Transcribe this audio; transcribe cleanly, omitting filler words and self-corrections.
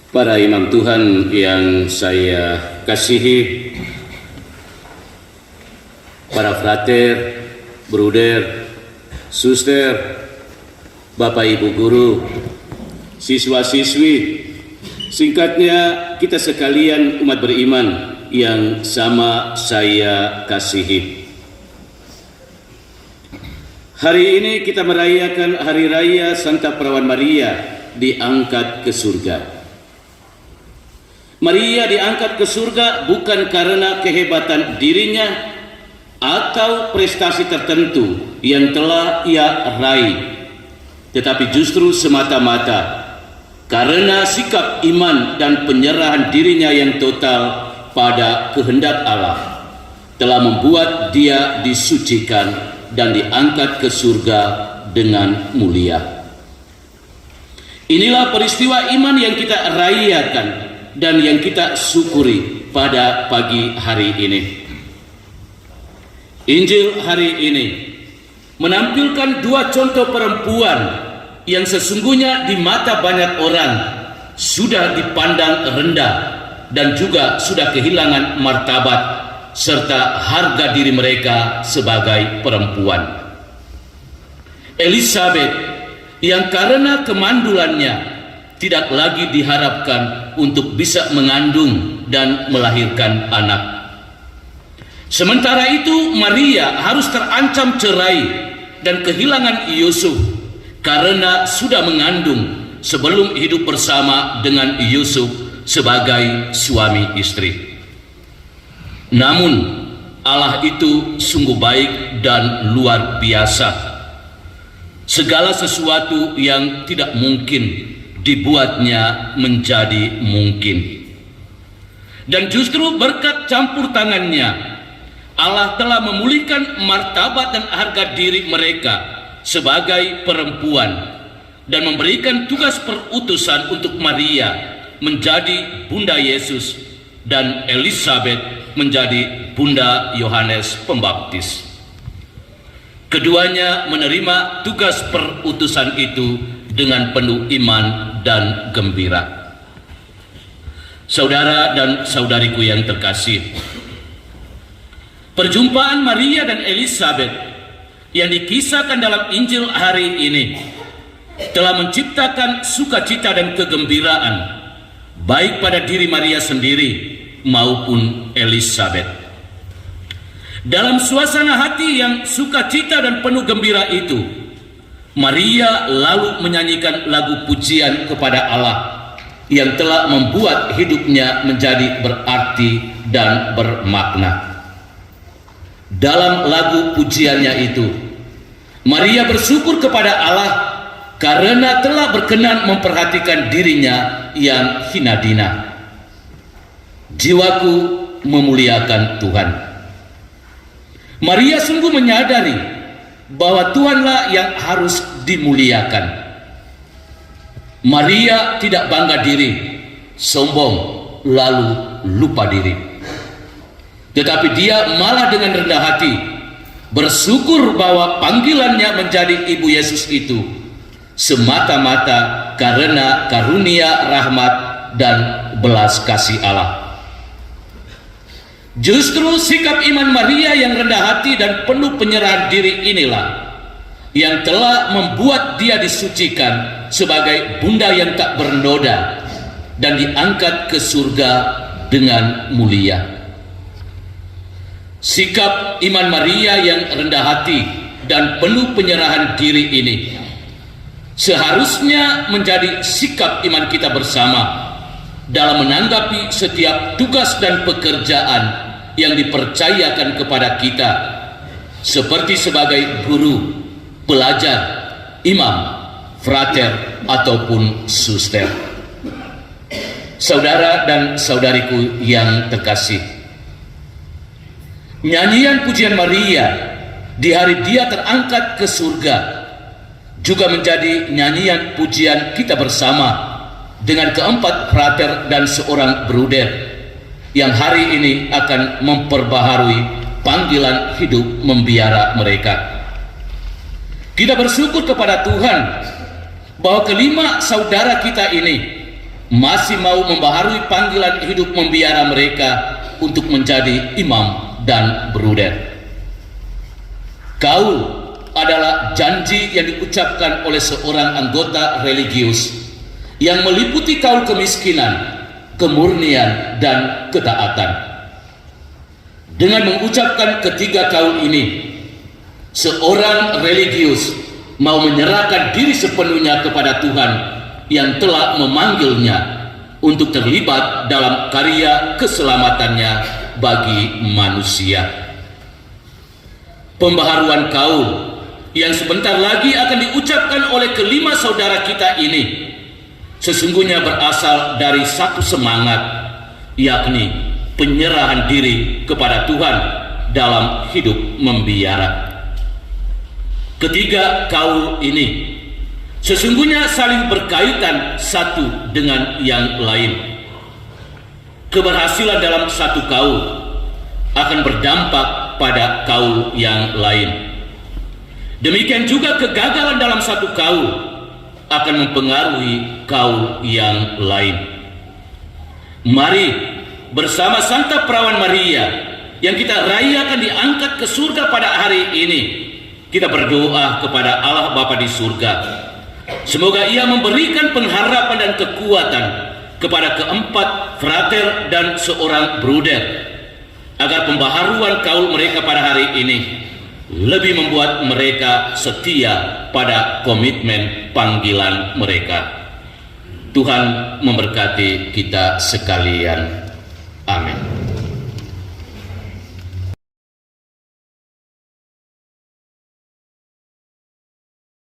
Para imam Tuhan yang saya kasihi, para frater, bruder, suster, Bapak Ibu guru, siswa-siswi, singkatnya kita sekalian umat beriman yang sama saya kasihi. Hari ini kita merayakan Hari Raya Santa Perawan Maria diangkat ke surga. Maria diangkat ke surga bukan karena kehebatan dirinya atau prestasi tertentu yang telah ia raih, tetapi justru semata-mata karena sikap iman dan penyerahan dirinya yang total pada kehendak Allah telah membuat dia disucikan dan diangkat ke surga dengan mulia. Inilah peristiwa iman yang kita rayakan dan yang kita syukuri pada pagi hari ini. Injil hari ini menampilkan dua contoh perempuan yang sesungguhnya di mata banyak orang sudah dipandang rendah dan juga sudah kehilangan martabat serta harga diri mereka sebagai perempuan. Elizabeth yang karena kemandulannya tidak lagi diharapkan untuk bisa mengandung dan melahirkan anak. Sementara itu Maria harus terancam cerai dan kehilangan Yusuf karena sudah mengandung sebelum hidup bersama dengan Yusuf sebagai suami istri. Namun Allah itu sungguh baik dan luar biasa. Segala sesuatu yang tidak mungkin dibuatnya menjadi mungkin. Dan justru berkat campur tangannya Allah telah memulihkan martabat dan harga diri mereka sebagai perempuan dan memberikan tugas perutusan untuk Maria menjadi Bunda Yesus dan Elizabeth menjadi Bunda Yohanes Pembaptis. Keduanya menerima tugas perutusan itu dengan penuh iman dan gembira. Saudara dan saudariku yang terkasih, perjumpaan Maria dan Elizabeth yang dikisahkan dalam Injil hari ini telah menciptakan sukacita dan kegembiraan baik pada diri Maria sendiri maupun Elizabeth. Dalam suasana hati yang sukacita dan penuh gembira itu, Maria lalu menyanyikan lagu pujian kepada Allah yang telah membuat hidupnya menjadi berarti dan bermakna. Dalam lagu pujiannya itu, Maria bersyukur kepada Allah karena telah berkenan memperhatikan dirinya yang hina dina. Jiwaku memuliakan Tuhan. Maria sungguh menyadari bahwa Tuhanlah yang harus dimuliakan. Maria tidak bangga diri, sombong, lalu lupa diri. Tetapi dia malah dengan rendah hati bersyukur bahwa panggilannya menjadi ibu Yesus itu semata-mata karena karunia rahmat dan belas kasih Allah. Justru sikap iman Maria yang rendah hati dan penuh penyerahan diri inilah yang telah membuat dia disucikan sebagai bunda yang tak bernoda dan diangkat ke surga dengan mulia. Sikap iman Maria yang rendah hati dan penuh penyerahan diri ini seharusnya menjadi sikap iman kita bersama dalam menanggapi setiap tugas dan pekerjaan yang dipercayakan kepada kita, seperti sebagai guru, pelajar, imam, frater, ataupun suster. Saudara dan saudariku yang terkasih, nyanyian pujian Maria di hari dia terangkat ke surga juga menjadi nyanyian pujian kita bersama dengan keempat frater dan seorang bruder yang hari ini akan memperbaharui panggilan hidup membiara mereka. Kita bersyukur kepada Tuhan bahwa kelima saudara kita ini masih mau membaharui panggilan hidup membiara mereka untuk menjadi imam dan bruder. Kaul adalah janji yang diucapkan oleh seorang anggota religius yang meliputi kaul kemiskinan, kemurnian, dan ketaatan. Dengan mengucapkan ketiga kaul ini, seorang religius mau menyerahkan diri sepenuhnya kepada Tuhan yang telah memanggilnya untuk terlibat dalam karya keselamatannya bagi manusia. Pembaharuan kaul yang sebentar lagi akan diucapkan oleh kelima saudara kita ini sesungguhnya berasal dari satu semangat, yakni penyerahan diri kepada Tuhan dalam hidup membiara. Ketiga kaul ini sesungguhnya saling berkaitan satu dengan yang lain. Keberhasilan dalam satu kaul akan berdampak pada kaul yang lain. Demikian juga kegagalan dalam satu kaul akan mempengaruhi kaul yang lain. Mari bersama Santa Perawan Maria yang kita rayakan diangkat ke surga pada hari ini, kita berdoa kepada Allah Bapa di surga. Semoga Ia memberikan pengharapan dan kekuatan kepada keempat frater dan seorang bruder, agar pembaharuan kaul mereka pada hari ini lebih membuat mereka setia pada komitmen panggilan mereka. Tuhan memberkati kita sekalian. Amin.